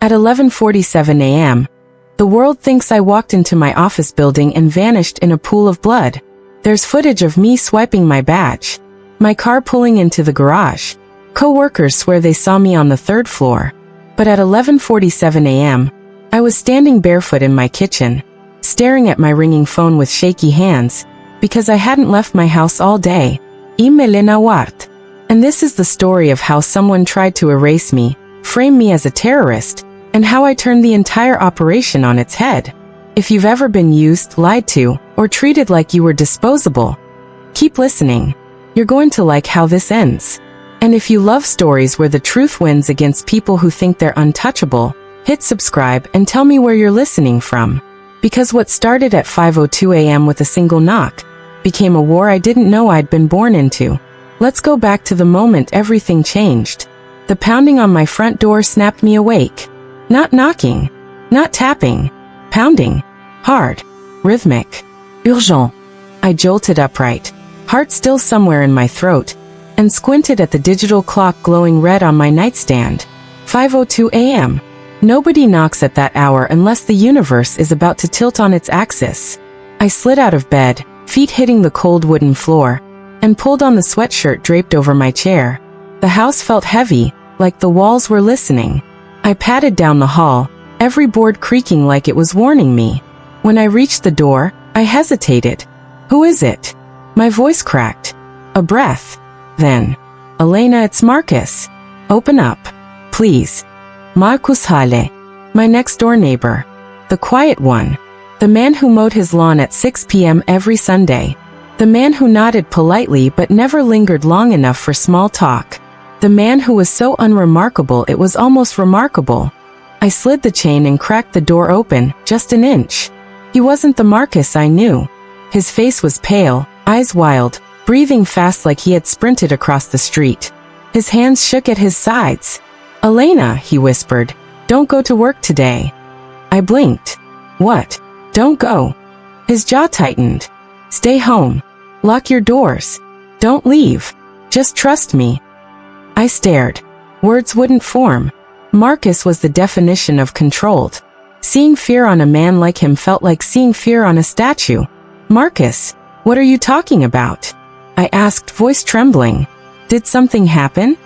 At 11:47 a.m., the world thinks I walked into my office building and vanished in a pool of blood. There's footage of me swiping my badge, my car pulling into the garage. Co-workers swear they saw me on the third floor. But at 11:47 a.m., I was standing barefoot in my kitchen, staring at my ringing phone with shaky hands, because I hadn't left my house all day. And this is the story of how someone tried to erase me, frame me as a terrorist, and how I turned the entire operation on its head. If you've ever been used, lied to, or treated like you were disposable, keep listening. You're going to like how this ends. And if you love stories where the truth wins against people who think they're untouchable, hit subscribe and tell me where you're listening from. Because what started at 5:02 a.m. with a single knock became a war I didn't know I'd been born into. Let's go back to the moment everything changed. The pounding on my front door snapped me awake. Not knocking, not tapping, pounding, hard, rhythmic, urgent. I jolted upright, heart still somewhere in my throat, and squinted at the digital clock glowing red on my nightstand. 5:02 a.m. Nobody knocks at that hour unless the universe is about to tilt on its axis. I slid out of bed, feet hitting the cold wooden floor, and pulled on the sweatshirt draped over my chair. The house felt heavy, like the walls were listening. I padded down the hall, every board creaking like it was warning me. When I reached the door, I hesitated. Who is it? My voice cracked. A breath. Then, Elena, it's Marcus. Open up, please. Marcus Hale, my next-door neighbor. The quiet one. The man who mowed his lawn at 6 p.m. every Sunday. The man who nodded politely but never lingered long enough for small talk. The man who was so unremarkable it was almost remarkable. I slid the chain and cracked the door open, just an inch. He wasn't the Marcus I knew. His face was pale, eyes wild, breathing fast like he had sprinted across the street. His hands shook at his sides. Elena, he whispered, don't go to work today. I blinked. What? Don't go. His jaw tightened. Stay home. Lock your doors. Don't leave. Just trust me. I stared. Words wouldn't form. Marcus was the definition of controlled. Seeing fear on a man like him felt like seeing fear on a statue. Marcus, what are you talking about? I asked, voice trembling. Did something happen?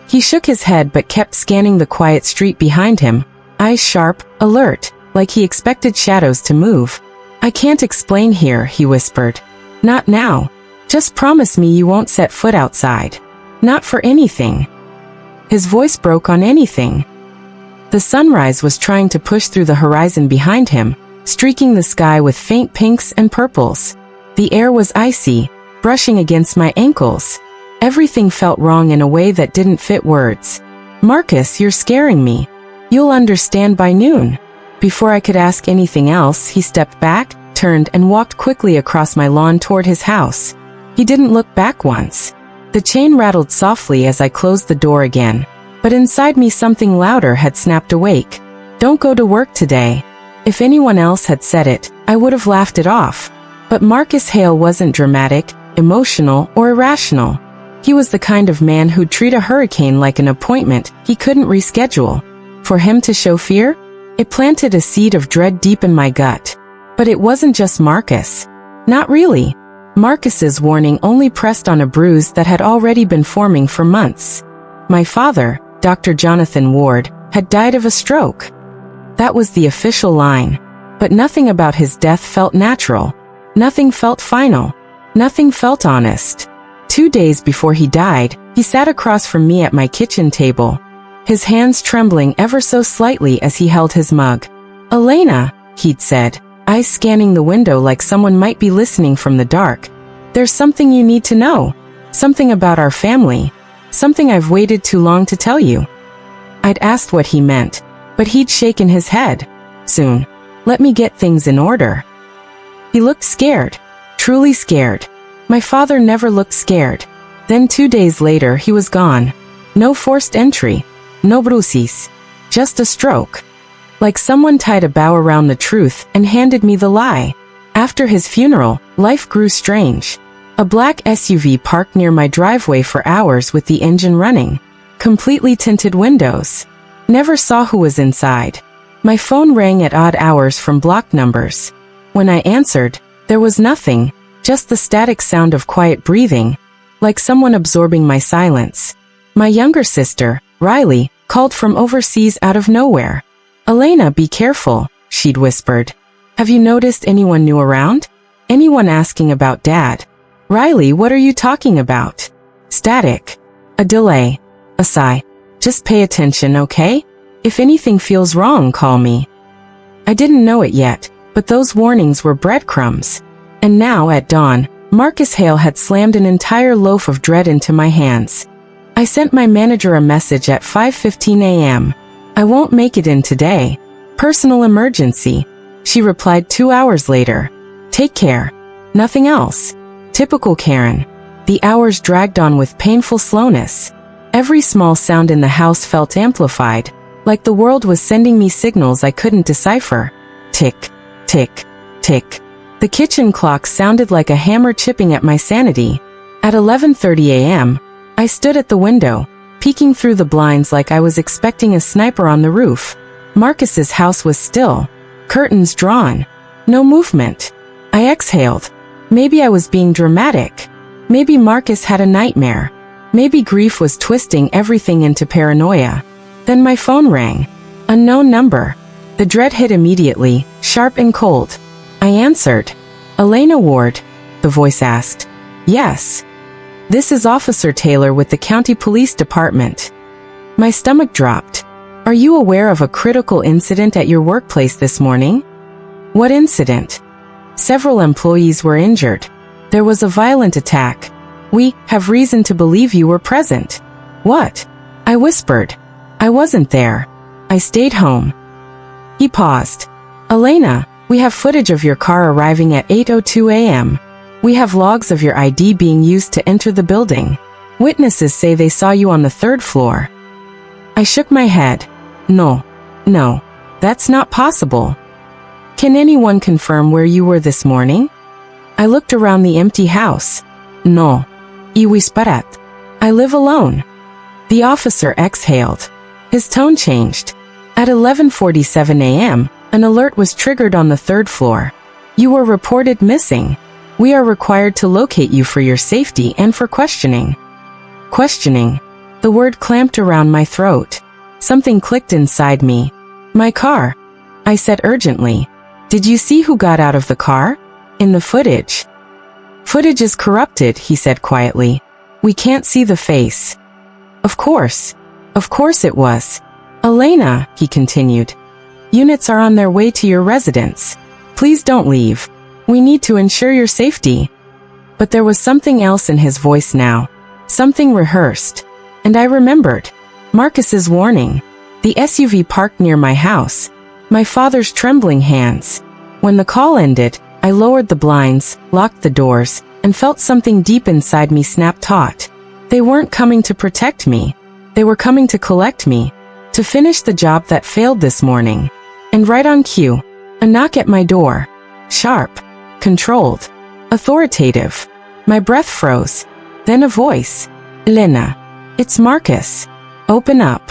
He shook his head but kept scanning the quiet street behind him, eyes sharp, alert, like he expected shadows to move. I can't explain here, he whispered. Not now. Just promise me you won't set foot outside. Not for anything. His voice broke on anything. The sunrise was trying to push through the horizon behind him, streaking the sky with faint pinks and purples. The air was icy, brushing against my ankles. Everything felt wrong in a way that didn't fit words. Marcus, you're scaring me. You'll understand by noon. Before I could ask anything else, he stepped back, turned and walked quickly across my lawn toward his house. He didn't look back once. The chain rattled softly as I closed the door again, but inside me something louder had snapped awake. Don't go to work today. If anyone else had said it, I would have laughed it off. But Marcus Hale wasn't dramatic, emotional, or irrational. He was the kind of man who'd treat a hurricane like an appointment he couldn't reschedule. For him to show fear? It planted a seed of dread deep in my gut. But it wasn't just Marcus. Not really. Marcus's warning only pressed on a bruise that had already been forming for months. My father, Dr. Jonathan Ward, had died of a stroke. That was the official line. But nothing about his death felt natural. Nothing felt final. Nothing felt honest. 2 days before he died, he sat across from me at my kitchen table, his hands trembling ever so slightly as he held his mug. Elena, he'd said, eyes scanning the window like someone might be listening from the dark. There's something you need to know. Something about our family. Something I've waited too long to tell you. I'd asked what he meant, but he'd shaken his head. Soon. Let me get things in order. He looked scared. Truly scared. My father never looked scared. Then 2 days later he was gone. No forced entry. No bruises. Just a stroke. Like someone tied a bow around the truth and handed me the lie. After his funeral, life grew strange. A black SUV parked near my driveway for hours with the engine running. Completely tinted windows. Never saw who was inside. My phone rang at odd hours from blocked numbers. When I answered, there was nothing, just the static sound of quiet breathing, like someone absorbing my silence. My younger sister, Riley, called from overseas out of nowhere. "Elena, be careful," she'd whispered. "Have you noticed anyone new around? Anyone asking about Dad?" "Riley, what are you talking about?" Static. A delay. A sigh. "Just pay attention, okay? If anything feels wrong, call me." I didn't know it yet, but those warnings were breadcrumbs. And now, at dawn, Marcus Hale had slammed an entire loaf of bread into my hands. I sent my manager a message at 5:15 a.m. "I won't make it in today. Personal emergency." She replied 2 hours later. "Take care." Nothing else. Typical Karen. The hours dragged on with painful slowness. Every small sound in the house felt amplified, like the world was sending me signals I couldn't decipher. Tick, tick, tick. The kitchen clock sounded like a hammer chipping at my sanity. At 11:30 a.m., I stood at the window, peeking through the blinds like I was expecting a sniper on the roof. Marcus's house was still. Curtains drawn. No movement. I exhaled. Maybe I was being dramatic. Maybe Marcus had a nightmare. Maybe grief was twisting everything into paranoia. Then my phone rang. Unknown number. The dread hit immediately, sharp and cold. I answered. "Elena Ward?" the voice asked. "Yes. This is Officer Taylor with the County Police Department." My stomach dropped. "Are you aware of a critical incident at your workplace this morning?" "What incident?" "Several employees were injured. There was a violent attack. We have reason to believe you were present." "What?" I whispered. "I wasn't there. I stayed home." He paused. "Elena, we have footage of your car arriving at 8:02 a.m. We have logs of your ID being used to enter the building. Witnesses say they saw you on the 3rd floor." I shook my head. No, that's not possible. "Can anyone confirm where you were this morning?" I looked around the empty house. "No. Y whisperat. I live alone." The officer exhaled. His tone changed. At 11:47 a.m., an alert was triggered on the 3rd floor. "You were reported missing. We are required to locate you for your safety and for questioning." Questioning. The word clamped around my throat. Something clicked inside me. "My car," I said urgently. "Did you see who got out of the car?" "In the footage." "Footage is corrupted," he said quietly. "We can't see the face." Of course it was. "Elena," he continued. "Units are on their way to your residence. Please don't leave. We need to ensure your safety." But there was something else in his voice now. Something rehearsed. And I remembered. Marcus's warning. The SUV parked near my house. My father's trembling hands. When the call ended, I lowered the blinds, locked the doors, and felt something deep inside me snap taut. They weren't coming to protect me. They were coming to collect me. To finish the job that failed this morning. And right on cue, a knock at my door. Sharp. Controlled. Authoritative. My breath froze. Then a voice. "Elena. It's Marcus. Open up.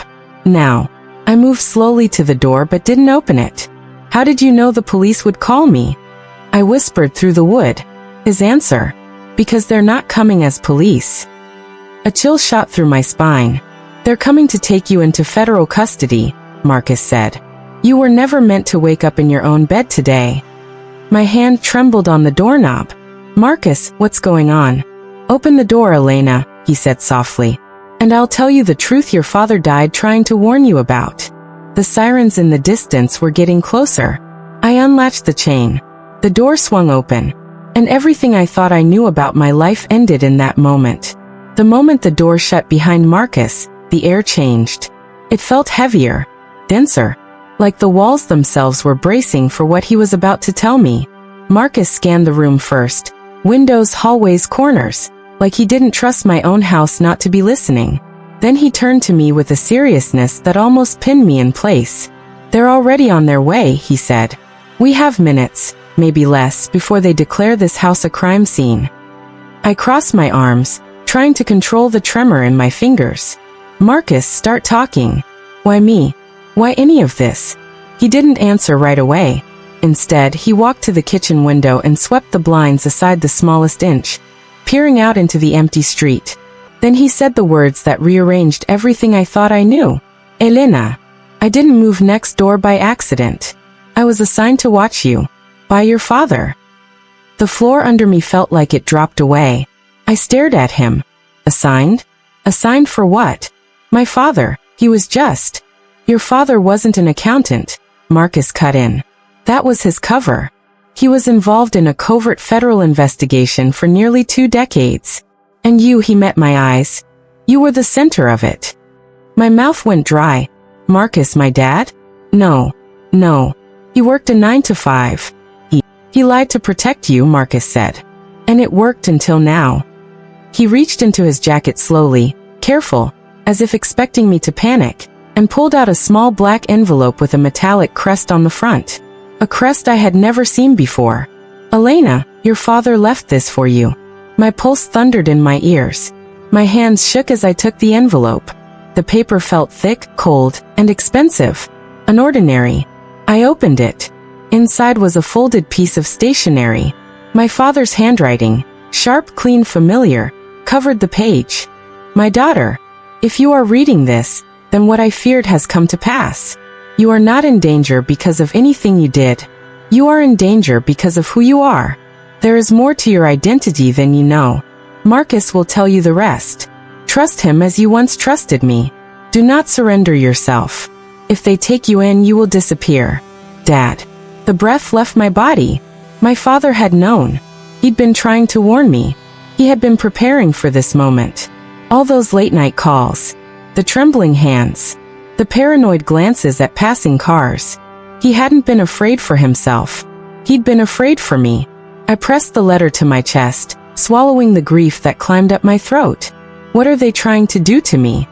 Now." I moved slowly to the door but didn't open it. "How did you know the police would call me?" I whispered through the wood. His answer. "Because they're not coming as police." A chill shot through my spine. "They're coming to take you into federal custody," Marcus said. "You were never meant to wake up in your own bed today." My hand trembled on the doorknob. "Marcus, what's going on?" "Open the door, Elena," he said softly. "And I'll tell you the truth your father died trying to warn you about." The sirens in the distance were getting closer. I unlatched the chain. The door swung open. And everything I thought I knew about my life ended in that moment. The moment the door shut behind Marcus, the air changed. It felt heavier, denser, like the walls themselves were bracing for what he was about to tell me. Marcus scanned the room first. Windows, hallways, corners. Like he didn't trust my own house not to be listening. Then he turned to me with a seriousness that almost pinned me in place. "They're already on their way," he said. "We have minutes, maybe less, before they declare this house a crime scene." I crossed my arms, trying to control the tremor in my fingers. "Marcus, start talking." "Why me?" Why any of this? He didn't answer right away. Instead, he walked to the kitchen window and swept the blinds aside the smallest inch, peering out into the empty street. Then he said the words that rearranged everything I thought I knew. Elena, I didn't move next door by accident. I was assigned to watch you. By your father. The floor under me felt like it dropped away. I stared at him. Assigned? Assigned for what? My father, he was just. Your father wasn't an accountant, Marcus cut in. That was his cover. He was involved in a covert federal investigation for nearly 2 decades. And you, he met my eyes. You were the center of it. My mouth went dry. Marcus, my dad? No. He worked a 9 to 5. He lied to protect you, Marcus said. And it worked until now. He reached into his jacket slowly, careful, as if expecting me to panic, and pulled out a small black envelope with a metallic crest on the front. A crest I had never seen before. Elena, your father left this for you. My pulse thundered in my ears. My hands shook as I took the envelope. The paper felt thick, cold, and expensive. Unordinary. I opened it. Inside was a folded piece of stationery. My father's handwriting, sharp, clean, familiar, covered the page. My daughter, if you are reading this, then what I feared has come to pass. You are not in danger because of anything you did. You are in danger because of who you are. There is more to your identity than you know. Marcus will tell you the rest. Trust him as you once trusted me. Do not surrender yourself. If they take you in, you will disappear. Dad. The breath left my body. My father had known. He'd been trying to warn me. He had been preparing for this moment. All those late-night calls. The trembling hands. The paranoid glances at passing cars. He hadn't been afraid for himself. He'd been afraid for me. I pressed the letter to my chest, swallowing the grief that climbed up my throat. What are they trying to do to me?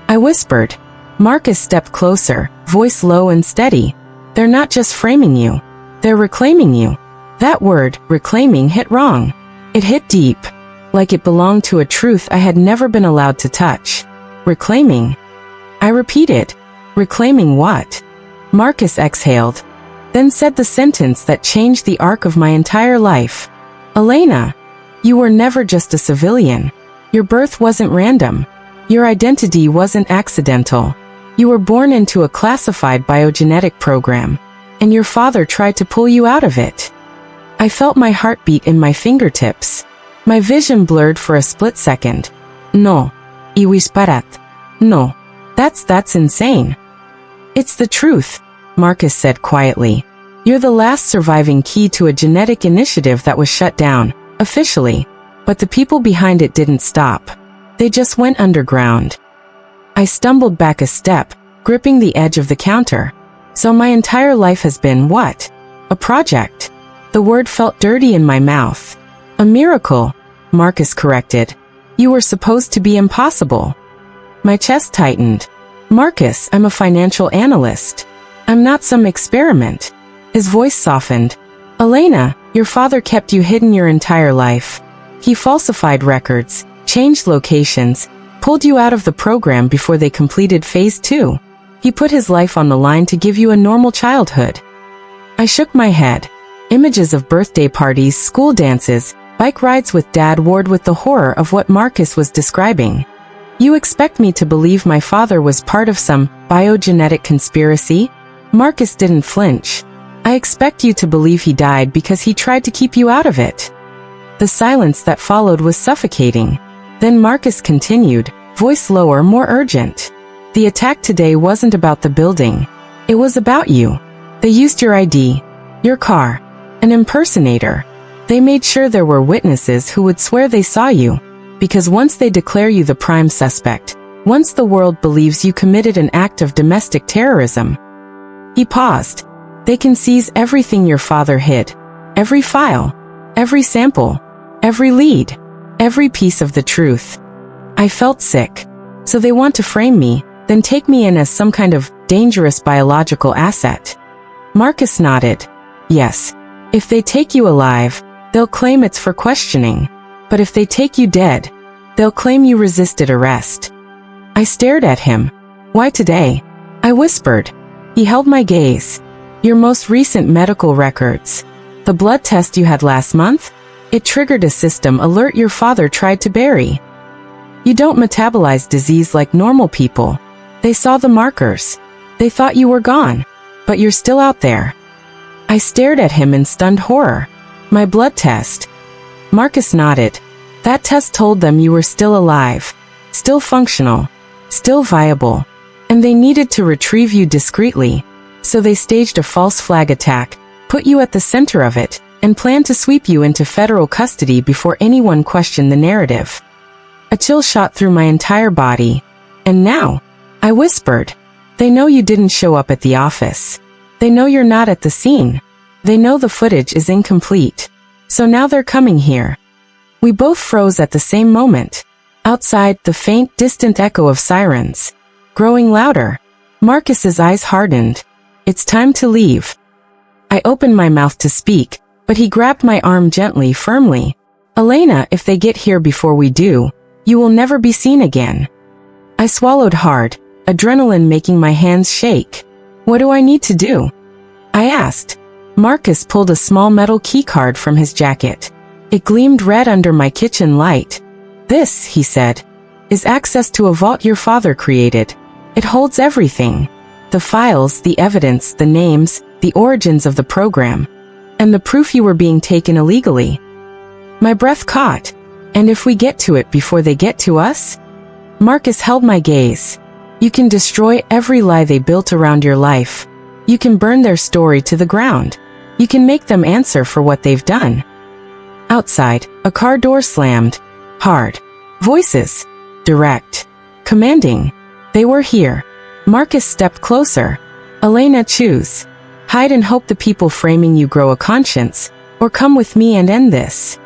I whispered. Marcus stepped closer, voice low and steady. They're not just framing you. They're reclaiming you. That word, reclaiming, hit wrong. It hit deep, like it belonged to a truth I had never been allowed to touch. Reclaiming. I repeated. Reclaiming what? Marcus exhaled, then said the sentence that changed the arc of my entire life. Elena, you were never just a civilian. Your birth wasn't random. Your identity wasn't accidental. You were born into a classified biogenetic program, and your father tried to pull you out of it. I felt my heartbeat in my fingertips. My vision blurred for a split second. No. Y whisperat. No. That's insane. It's the truth, Marcus said quietly. You're the last surviving key to a genetic initiative that was shut down, officially. But the people behind it didn't stop. They just went underground. I stumbled back a step, gripping the edge of the counter. So my entire life has been what? A project. The word felt dirty in my mouth. A miracle, Marcus corrected. You were supposed to be impossible. My chest tightened. Marcus, I'm a financial analyst. I'm not some experiment. His voice softened. Elena, your father kept you hidden your entire life. He falsified records, changed locations, pulled you out of the program before they completed phase 2. He put his life on the line to give you a normal childhood. I shook my head. Images of birthday parties, school dances, bike rides with Dad warred with the horror of what Marcus was describing. You expect me to believe my father was part of some biogenetic conspiracy? Marcus didn't flinch. I expect you to believe he died because he tried to keep you out of it. The silence that followed was suffocating. Then Marcus continued, voice lower, more urgent. The attack today wasn't about the building. It was about you. They used your ID, your car, an impersonator. They made sure there were witnesses who would swear they saw you. Because once they declare you the prime suspect, once the world believes you committed an act of domestic terrorism. He paused. They can seize everything your father hid. Every file, every sample, every lead, every piece of the truth. I felt sick. So they want to frame me, then take me in as some kind of dangerous biological asset. Marcus nodded. Yes. If they take you alive, they'll claim it's for questioning. But if they take you dead, they'll claim you resisted arrest. I stared at him. Why today? I whispered. He held my gaze. Your most recent medical records. The blood test you had last month? It triggered a system alert your father tried to bury. You don't metabolize disease like normal people. They saw the markers. They thought you were gone. But you're still out there. I stared at him in stunned horror. My blood test. Marcus nodded. That test told them you were still alive. Still functional. Still viable. And they needed to retrieve you discreetly. So they staged a false flag attack, put you at the center of it, and planned to sweep you into federal custody before anyone questioned the narrative. A chill shot through my entire body. And now, I whispered, they know you didn't show up at the office. They know you're not at the scene. They know the footage is incomplete. So now they're coming here. We both froze at the same moment. Outside, the faint, distant echo of sirens. Growing louder. Marcus's eyes hardened. It's time to leave. I opened my mouth to speak, but he grabbed my arm gently, firmly. Elena, if they get here before we do, you will never be seen again. I swallowed hard, adrenaline making my hands shake. What do I need to do? I asked. Marcus pulled a small metal keycard from his jacket. It gleamed red under my kitchen light. This, he said, is access to a vault your father created. It holds everything. The files, the evidence, the names, the origins of the program. And the proof you were being taken illegally. My breath caught. And if we get to it before they get to us? Marcus held my gaze. You can destroy every lie they built around your life. You can burn their story to the ground. You can make them answer for what they've done. Outside, a car door slammed. Hard. Voices. Direct. Commanding. They were here. Marcus stepped closer. Elena, choose. Hide and hope the people framing you grow a conscience, or come with me and end this.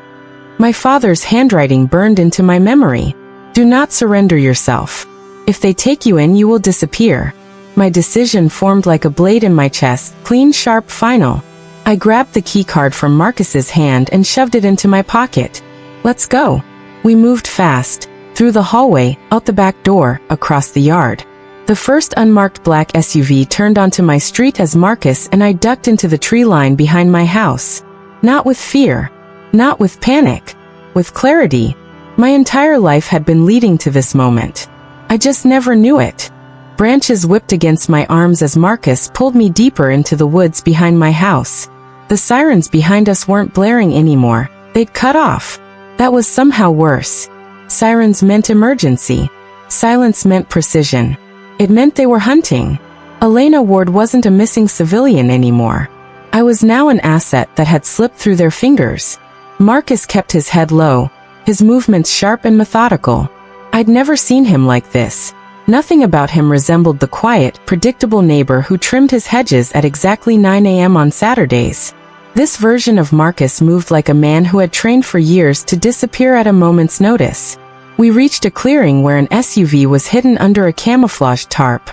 My father's handwriting burned into my memory. Do not surrender yourself. If they take you in, you will disappear. My decision formed like a blade in my chest, clean, sharp, final. I grabbed the keycard from Marcus's hand and shoved it into my pocket. Let's go. We moved fast, through the hallway, out the back door, across the yard. The first unmarked black SUV turned onto my street as Marcus and I ducked into the tree line behind my house. Not with fear. Not with panic. With clarity. My entire life had been leading to this moment. I just never knew it. Branches whipped against my arms as Marcus pulled me deeper into the woods behind my house. The sirens behind us weren't blaring anymore. They'd cut off. That was somehow worse. Sirens meant emergency. Silence meant precision. It meant they were hunting. Elena Ward wasn't a missing civilian anymore. I was now an asset that had slipped through their fingers. Marcus kept his head low, his movements sharp and methodical. I'd never seen him like this. Nothing about him resembled the quiet, predictable neighbor who trimmed his hedges at exactly 9 a.m. on Saturdays. This version of Marcus moved like a man who had trained for years to disappear at a moment's notice. We reached a clearing where an SUV was hidden under a camouflage tarp.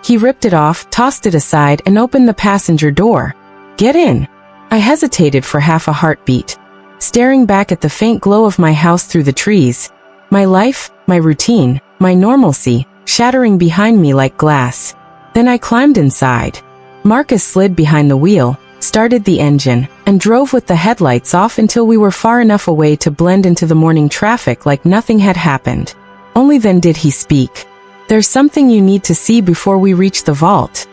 He ripped it off, tossed it aside, and opened the passenger door. Get in. I hesitated for half a heartbeat, staring back at the faint glow of my house through the trees. My life, my routine, my normalcy, shattering behind me like glass. Then I climbed inside. Marcus slid behind the wheel, started the engine, and drove with the headlights off until we were far enough away to blend into the morning traffic like nothing had happened. Only then did he speak. There's something you need to see before we reach the vault.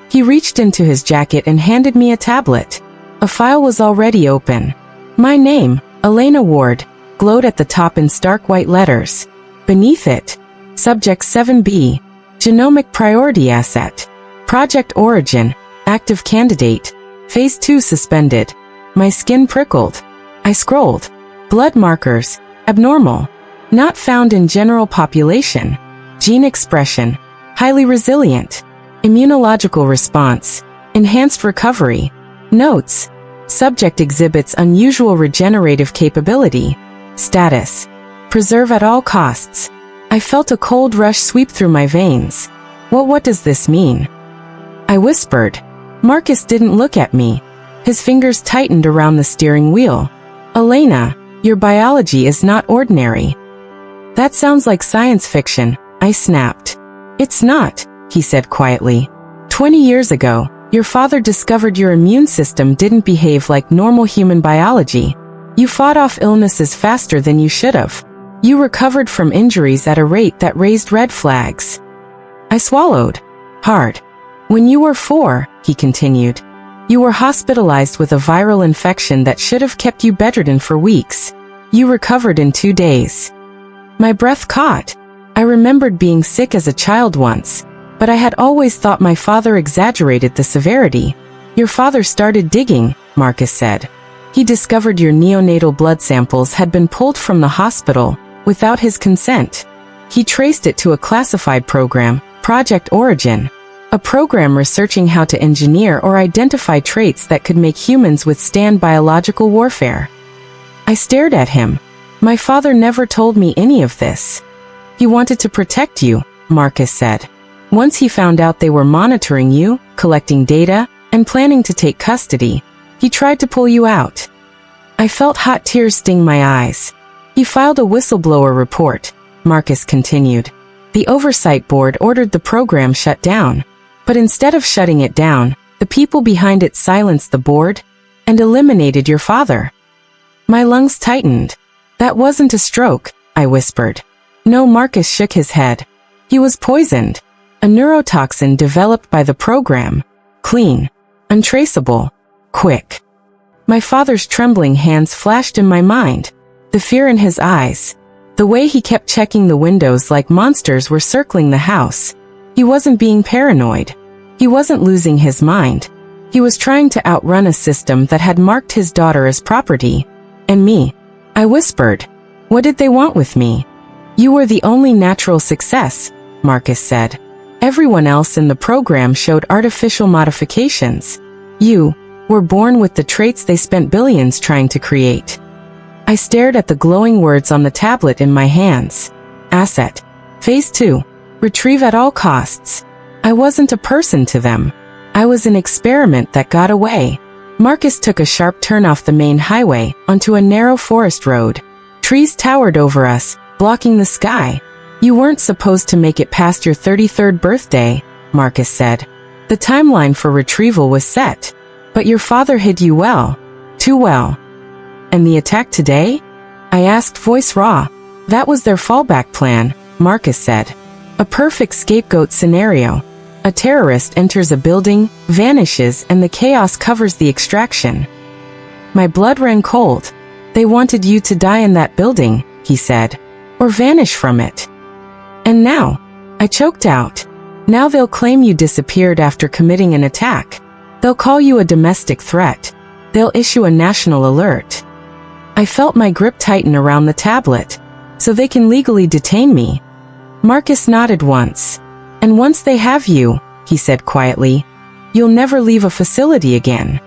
He reached into his jacket and handed me a tablet. A file was already open. My name, Elena Ward, glowed at the top in stark white letters. Beneath it, Subject 7B, Genomic Priority Asset. Project Origin, Active Candidate. Phase 2 suspended. My skin prickled. I scrolled. Blood markers, abnormal. Not found in general population. Gene expression, highly resilient. Immunological response, enhanced recovery. Notes, subject exhibits unusual regenerative capability. Status, preserve at all costs. I felt a cold rush sweep through my veins. What does this mean? I whispered. Marcus didn't look at me. His fingers tightened around the steering wheel. Elena, your biology is not ordinary. That sounds like science fiction, I snapped. It's not, he said quietly. 20 years ago, your father discovered your immune system didn't behave like normal human biology. You fought off illnesses faster than you should have. You recovered from injuries at a rate that raised red flags. I swallowed hard. When you were 4, he continued, you were hospitalized with a viral infection that should have kept you bedridden for weeks. You recovered in 2 days. My breath caught. I remembered being sick as a child once, but I had always thought my father exaggerated the severity. Your father started digging, Marcus said. He discovered your neonatal blood samples had been pulled from the hospital without his consent. He traced it to a classified program, Project Origin, a program researching how to engineer or identify traits that could make humans withstand biological warfare. I stared at him. My father never told me any of this. He wanted to protect you, Marcus said. Once he found out they were monitoring you, collecting data, and planning to take custody, he tried to pull you out. I felt hot tears sting my eyes. He filed a whistleblower report, Marcus continued. The oversight board ordered the program shut down. But instead of shutting it down, the people behind it silenced the board and eliminated your father. My lungs tightened. That wasn't a stroke, I whispered. No, Marcus shook his head. He was poisoned. A neurotoxin developed by the program. Clean. Untraceable. Quick. My father's trembling hands flashed in my mind. The fear in his eyes. The way he kept checking the windows like monsters were circling the house. He wasn't being paranoid. He wasn't losing his mind. He was trying to outrun a system that had marked his daughter as property. And me. I whispered. What did they want with me? You were the only natural success, Marcus said. Everyone else in the program showed artificial modifications. You were born with the traits they spent billions trying to create. I stared at the glowing words on the tablet in my hands. Asset. Phase 2. Retrieve at all costs. I wasn't a person to them. I was an experiment that got away. Marcus took a sharp turn off the main highway onto a narrow forest road. Trees towered over us, blocking the sky. You weren't supposed to make it past your 33rd birthday, Marcus said. The timeline for retrieval was set. But your father hid you well. Too well. And the attack today? I asked, voice raw. That was their fallback plan, Marcus said. A perfect scapegoat scenario. A terrorist enters a building, vanishes, and the chaos covers the extraction. My blood ran cold. They wanted you to die in that building, he said. Or vanish from it. And now, I choked out. Now they'll claim you disappeared after committing an attack. They'll call you a domestic threat. They'll issue a national alert. I felt my grip tighten around the tablet. So they can legally detain me. Marcus nodded once. And once they have you, he said quietly, you'll never leave a facility again.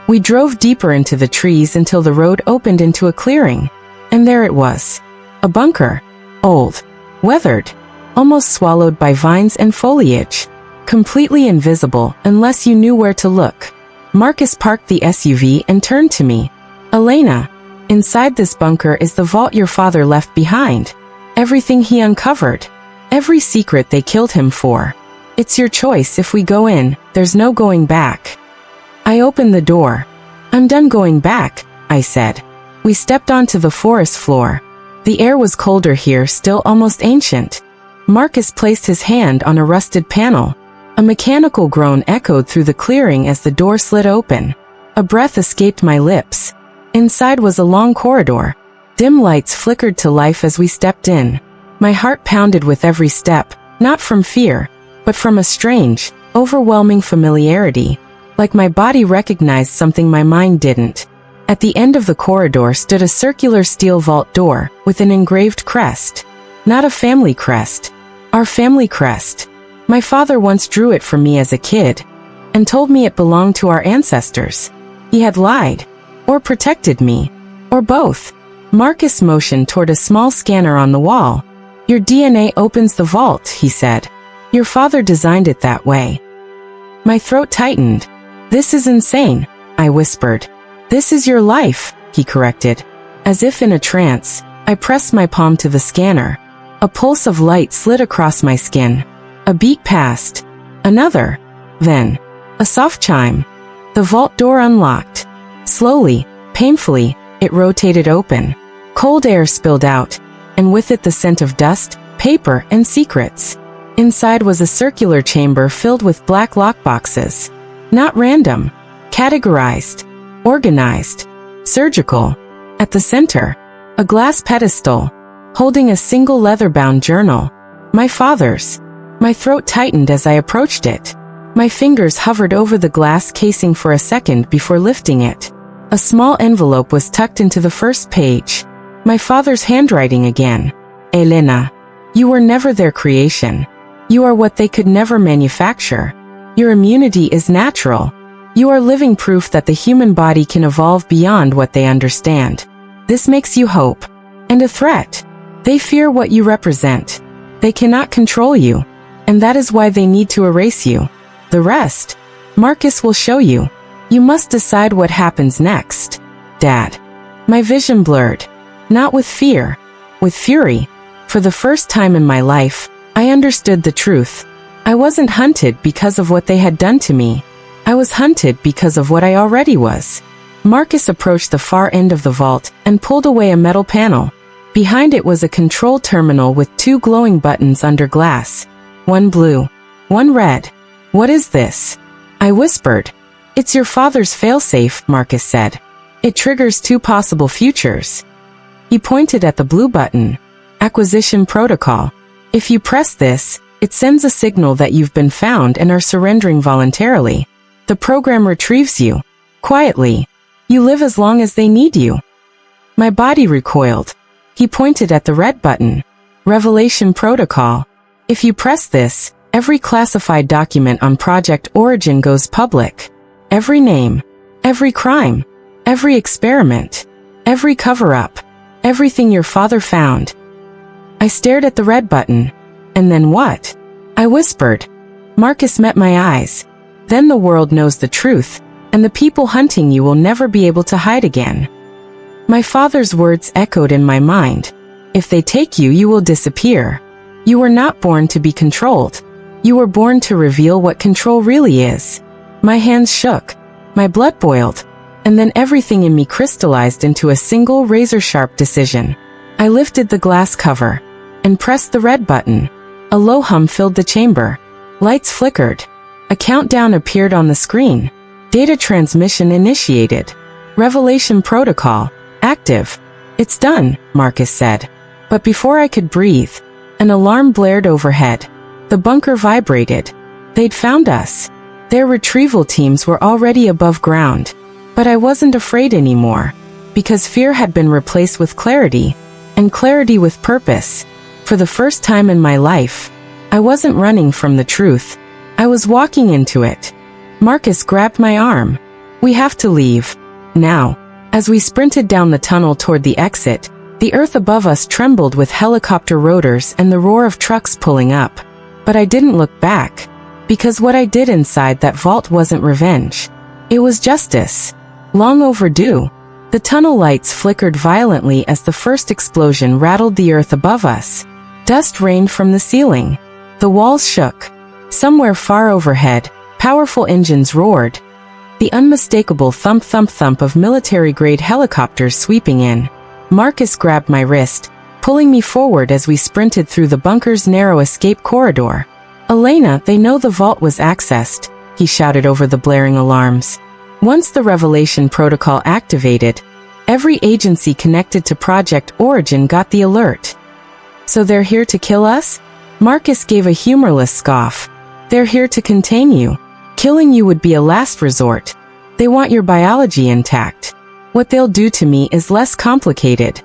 We drove deeper into the trees until the road opened into a clearing. And there it was. A bunker. Old. Weathered. Almost swallowed by vines and foliage. Completely invisible unless you knew where to look. Marcus parked the SUV and turned to me. Elena, inside this bunker is the vault your father left behind. Everything he uncovered. Every secret they killed him for. It's your choice. If we go in, there's no going back. I opened the door. I'm done going back, I said. We stepped onto the forest floor. The air was colder here, still almost ancient. Marcus placed his hand on a rusted panel. A mechanical groan echoed through the clearing as the door slid open. A breath escaped my lips. Inside was a long corridor. Dim lights flickered to life as we stepped in. My heart pounded with every step, not from fear, but from a strange, overwhelming familiarity. Like my body recognized something my mind didn't. At the end of the corridor stood a circular steel vault door with an engraved crest. Not a family crest. Our family crest. My father once drew it for me as a kid and told me it belonged to our ancestors. He had lied. Or protected me. Or both. Marcus motioned toward a small scanner on the wall. Your DNA opens the vault, he said. Your father designed it that way. My throat tightened. This is insane, I whispered. This is your life, he corrected. As if in a trance, I pressed my palm to the scanner. A pulse of light slid across my skin. A beat passed. Another. Then, a soft chime. The vault door unlocked. Slowly, painfully, it rotated open. Cold air spilled out, and with it the scent of dust, paper, and secrets. Inside was a circular chamber filled with black lockboxes. Not random. Categorized. Organized. Surgical. At the center, a glass pedestal, holding a single leather-bound journal. My father's. My throat tightened as I approached it. My fingers hovered over the glass casing for a second before lifting it. A small envelope was tucked into the first page. My father's handwriting again. Elena, you were never their creation. You are what they could never manufacture. Your immunity is natural. You are living proof that the human body can evolve beyond what they understand. This makes you hope. And a threat. They fear what you represent. They cannot control you. And that is why they need to erase you. The rest, Marcus will show you. You must decide what happens next. Dad. My vision blurred. Not with fear. With fury. For the first time in my life, I understood the truth. I wasn't hunted because of what they had done to me. I was hunted because of what I already was. Marcus approached the far end of the vault and pulled away a metal panel. Behind it was a control terminal with 2 glowing buttons under glass. One blue. One red. What is this? I whispered. It's your father's failsafe, Marcus said. It triggers 2 possible futures. He pointed at the blue button. Acquisition protocol. If you press this, it sends a signal that you've been found and are surrendering voluntarily. The program retrieves you. Quietly. You live as long as they need you. My body recoiled. He pointed at the red button. Revelation protocol. If you press this, every classified document on Project Origin goes public. Every name. Every crime. Every experiment. Every cover-up. Everything your father found. I stared at the red button. And then what? I whispered. Marcus met my eyes. Then the world knows the truth, and the people hunting you will never be able to hide again. My father's words echoed in my mind. If they take you, you will disappear. You were not born to be controlled. You were born to reveal what control really is. My hands shook. My blood boiled. And then everything in me crystallized into a single razor-sharp decision. I lifted the glass cover and pressed the red button. A low hum filled the chamber. Lights flickered. A countdown appeared on the screen. Data transmission initiated. Revelation protocol. Active. It's done, Marcus said. But before I could breathe, an alarm blared overhead. The bunker vibrated. They'd found us. Their retrieval teams were already above ground. But I wasn't afraid anymore. Because fear had been replaced with clarity. And clarity with purpose. For the first time in my life, I wasn't running from the truth. I was walking into it. Marcus grabbed my arm. We have to leave. Now. As we sprinted down the tunnel toward the exit, the earth above us trembled with helicopter rotors and the roar of trucks pulling up. But I didn't look back. Because what I did inside that vault wasn't revenge. It was justice. Long overdue. The tunnel lights flickered violently as the first explosion rattled the earth above us. Dust rained from the ceiling. The walls shook. Somewhere far overhead, powerful engines roared. The unmistakable thump-thump-thump of military-grade helicopters sweeping in. Marcus grabbed my wrist, pulling me forward as we sprinted through the bunker's narrow escape corridor. Elena, they know the vault was accessed, he shouted over the blaring alarms. Once the Revelation protocol activated, every agency connected to Project Origin got the alert. So they're here to kill us? Marcus gave a humorless scoff. They're here to contain you. Killing you would be a last resort. They want your biology intact. What they'll do to me is less complicated.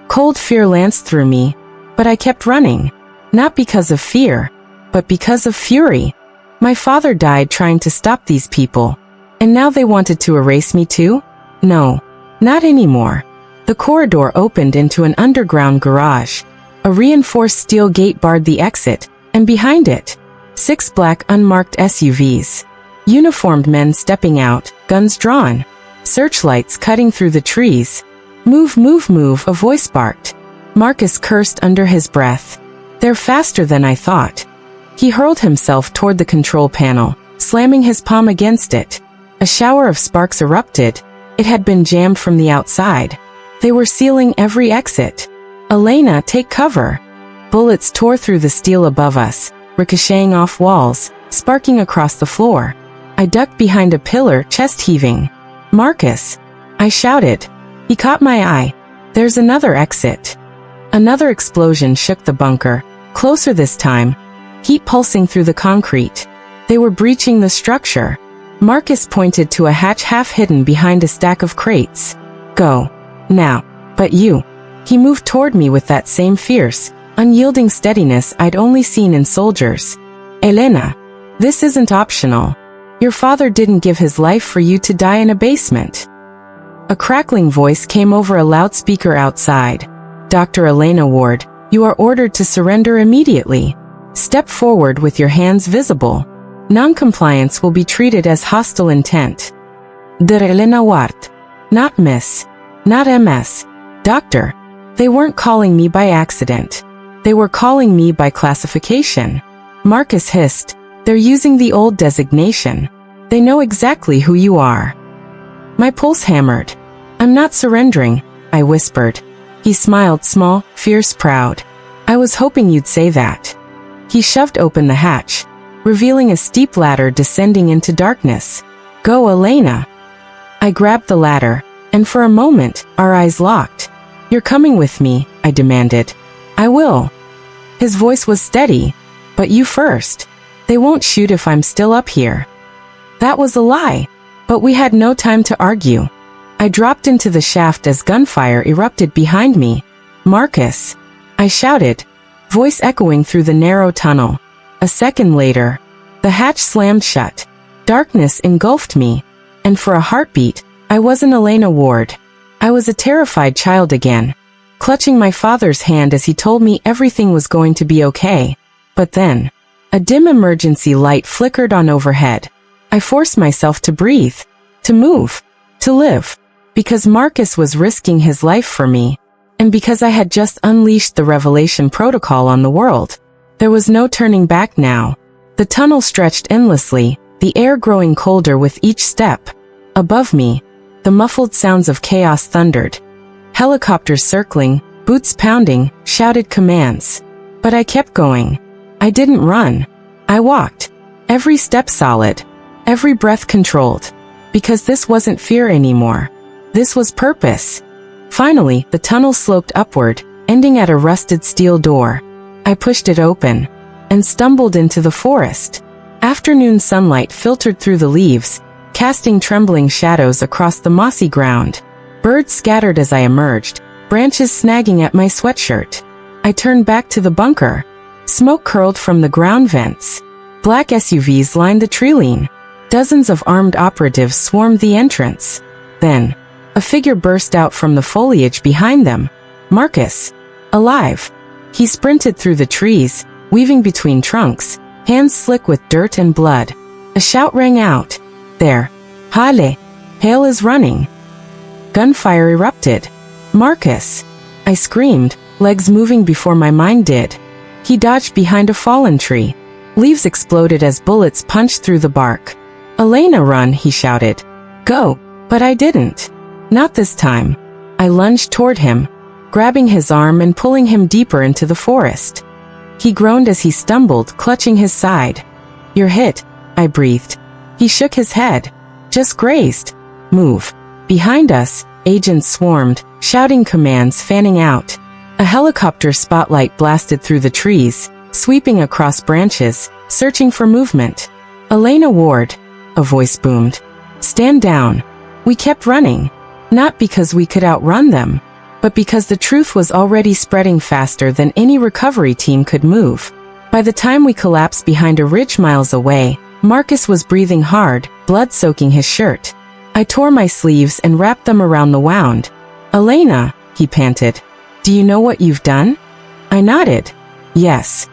Cold fear lanced through me, but I kept running. Not because of fear, but because of fury. My father died trying to stop these people. And now they wanted to erase me too? No, not anymore. The corridor opened into an underground garage. A reinforced steel gate barred the exit, and behind it, 6 black unmarked SUVs. Uniformed men stepping out, guns drawn. Searchlights cutting through the trees. Move, move, move, a voice barked. Marcus cursed under his breath. They're faster than I thought. He hurled himself toward the control panel, slamming his palm against it. A shower of sparks erupted. It had been jammed from the outside. They were sealing every exit. Elena, take cover. Bullets tore through the steel above us, ricocheting off walls, sparking across the floor. I ducked behind a pillar, chest heaving. Marcus! I shouted. He caught my eye. There's another exit. Another explosion shook the bunker, closer this time. Heat pulsing through the concrete. They were breaching the structure. Marcus pointed to a hatch half hidden behind a stack of crates. Go. Now. But you. He moved toward me with that same fierce, unyielding steadiness I'd only seen in soldiers. Elena. This isn't optional. Your father didn't give his life for you to die in a basement. A crackling voice came over a loudspeaker outside. Dr. Elena Ward, you are ordered to surrender immediately. Step forward with your hands visible. Non-compliance will be treated as hostile intent. Dr. Elena Ward. Not Miss. Not MS. Doctor. They weren't calling me by accident. They were calling me by classification. Marcus hissed. They're using the old designation. They know exactly who you are. My pulse hammered. I'm not surrendering, I whispered. He smiled, small, fierce, proud. I was hoping you'd say that. He shoved open the hatch, revealing a steep ladder descending into darkness. Go, Elena. I grabbed the ladder, and for a moment, our eyes locked. You're coming with me, I demanded. I will. His voice was steady. But you first. They won't shoot if I'm still up here. That was a lie. But we had no time to argue. I dropped into the shaft as gunfire erupted behind me. Marcus. I shouted, voice echoing through the narrow tunnel. A second later, the hatch slammed shut. Darkness engulfed me. And for a heartbeat, I wasn't Elena Ward. I was a terrified child again, clutching my father's hand as he told me everything was going to be okay. But then, a dim emergency light flickered on overhead. I forced myself to breathe, to move, to live, because Marcus was risking his life for me, and because I had just unleashed the Revelation Protocol on the world. There was no turning back now. The tunnel stretched endlessly, the air growing colder with each step. Above me, the muffled sounds of chaos thundered. Helicopters circling, boots pounding, shouted commands. But I kept going. I didn't run. I walked. Every step solid. Every breath controlled. Because this wasn't fear anymore. This was purpose. Finally, the tunnel sloped upward, ending at a rusted steel door. I pushed it open, and stumbled into the forest. Afternoon sunlight filtered through the leaves, casting trembling shadows across the mossy ground. Birds scattered as I emerged, branches snagging at my sweatshirt. I turned back to the bunker. Smoke curled from the ground vents. Black SUVs lined the treeline. Dozens of armed operatives swarmed the entrance. Then, a figure burst out from the foliage behind them. Marcus. Alive. He sprinted through the trees, weaving between trunks, hands slick with dirt and blood. A shout rang out. There. Hale. Hale is running. Gunfire erupted. Marcus. I screamed, legs moving before my mind did. He dodged behind a fallen tree. Leaves exploded as bullets punched through the bark. Elena, run, he shouted. Go. But I didn't. Not this time. I lunged toward him, grabbing his arm and pulling him deeper into the forest. He groaned as he stumbled, clutching his side. You're hit, I breathed. He shook his head. Just grazed. Move. Behind us, agents swarmed, shouting commands, fanning out. A helicopter spotlight blasted through the trees, sweeping across branches, searching for movement. Elena Ward, a voice boomed. Stand down. We kept running. Not because we could outrun them, but because the truth was already spreading faster than any recovery team could move. By the time we collapsed behind a ridge miles away, Marcus was breathing hard, blood soaking his shirt. I tore my sleeves and wrapped them around the wound. Elena, he panted. Do you know what you've done? I nodded. Yes.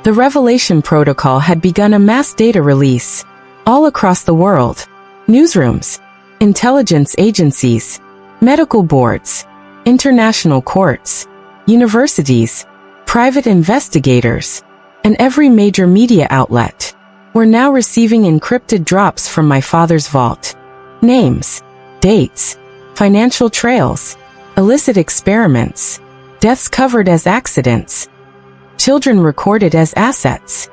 The Revelation Protocol had begun a mass data release. All across the world. Newsrooms. Intelligence agencies. Medical boards. International courts. Universities. Private investigators. And every major media outlet. were now receiving encrypted drops from my father's vault. Names, dates, financial trails, illicit experiments, deaths covered as accidents, children recorded as assets.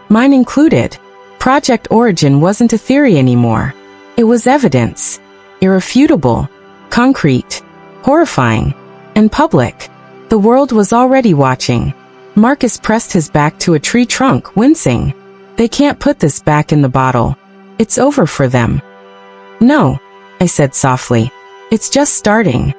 Mine included. Project Origin wasn't a theory anymore. It was evidence. Irrefutable, concrete, horrifying, and public. The world was already watching. Marcus pressed his back to a tree trunk, wincing. They can't put this back in the bottle. It's over for them. No, I said softly. It's just starting.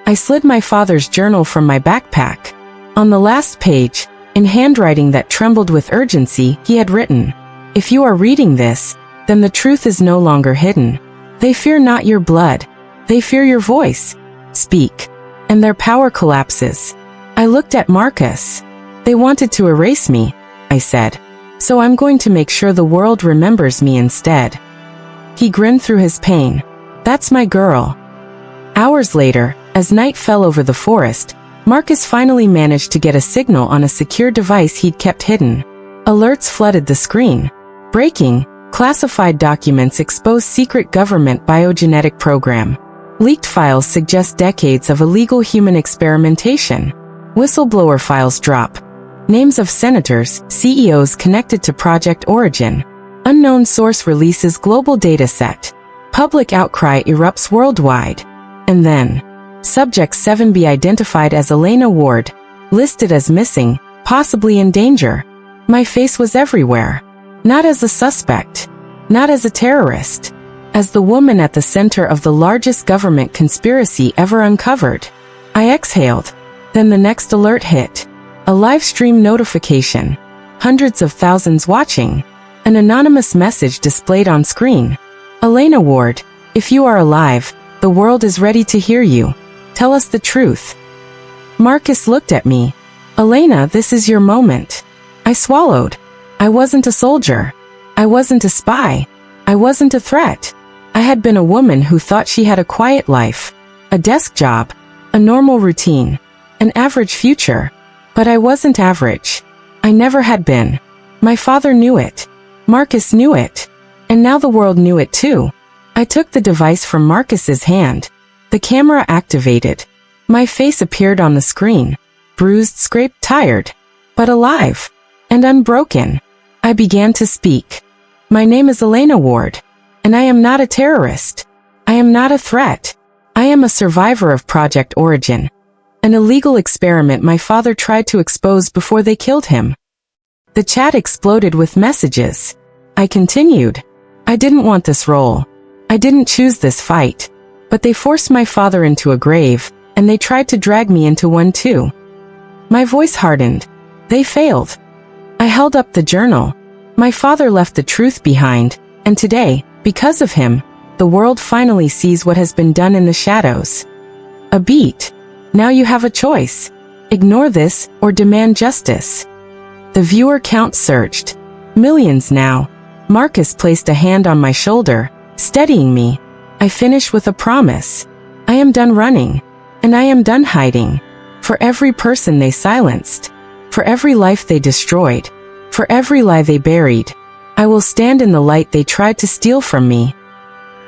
I slid my father's journal from my backpack. On the last page, in handwriting that trembled with urgency, he had written, "If you are reading this, then the truth is no longer hidden. They fear not your blood. They fear your voice. Speak." And their power collapses. I looked at Marcus. They wanted to erase me, I said. So I'm going to make sure the world remembers me instead. He grinned through his pain. That's my girl. Hours later, as night fell over the forest, Marcus finally managed to get a signal on a secure device he'd kept hidden. Alerts flooded the screen. Breaking, classified documents expose secret government biogenetic program. Leaked files suggest decades of illegal human experimentation. Whistleblower files drop. Names of senators, CEOs connected to Project Origin. Unknown source releases global dataset. Public outcry erupts worldwide. And then, Subject 7B identified as Elena Ward, listed as missing, possibly in danger. My face was everywhere. Not as a suspect. Not as a terrorist. As the woman at the center of the largest government conspiracy ever uncovered. I exhaled. Then the next alert hit. A live stream notification. Hundreds of thousands watching. An anonymous message displayed on screen. Elena Ward, if you are alive, the world is ready to hear you. Tell us the truth. Marcus looked at me. Elena, this is your moment. I swallowed. I wasn't a soldier. I wasn't a spy. I wasn't a threat. I had been a woman who thought she had a quiet life, a desk job, a normal routine, an average future. But I wasn't average. I never had been. My father knew it. Marcus knew it. And now the world knew it too. I took the device from Marcus's hand. The camera activated. My face appeared on the screen. Bruised, scraped, tired. But alive. And unbroken. I began to speak. My name is Elena Ward. And I am not a terrorist. I am not a threat. I am a survivor of Project Origin. An illegal experiment my father tried to expose before they killed him. The chat exploded with messages. I continued. I didn't want this role. I didn't choose this fight. But they forced my father into a grave, and they tried to drag me into one too. My voice hardened. They failed. I held up the journal. My father left the truth behind, and today, because of him, the world finally sees what has been done in the shadows. A beat. Now you have a choice. Ignore this, or demand justice. The viewer count surged. Millions now. Marcus placed a hand on my shoulder, steadying me. I finish with a promise. I am done running. And I am done hiding. For every person they silenced. For every life they destroyed. For every lie they buried. I will stand in the light they tried to steal from me.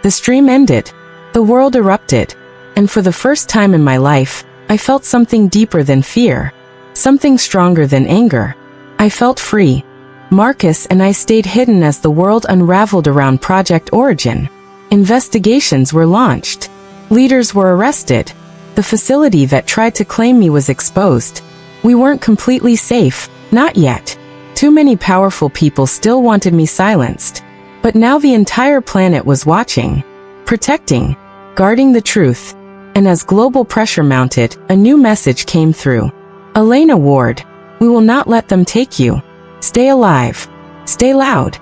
The stream ended. The world erupted. And for the first time in my life, I felt something deeper than fear. Something stronger than anger. I felt free. Marcus and I stayed hidden as the world unraveled around Project Origin. Investigations were launched. Leaders were arrested. The facility that tried to claim me was exposed. We weren't completely safe, not yet. Too many powerful people still wanted me silenced. But now the entire planet was watching, protecting, guarding the truth. And as global pressure mounted, a new message came through. Elena Ward, we will not let them take you. Stay alive. Stay loud.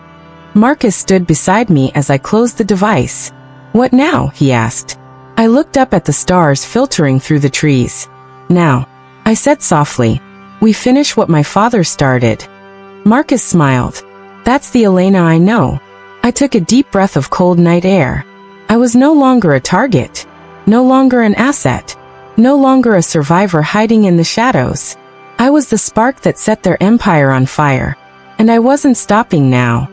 Marcus stood beside me as I closed the device. What now? He asked. I looked up at the stars filtering through the trees. Now, I said softly, we finish what my father started. Marcus smiled. That's the Elena I know. I took a deep breath of cold night air. I was no longer a target. No longer an asset. No longer a survivor hiding in the shadows. I was the spark that set their empire on fire. And I wasn't stopping now.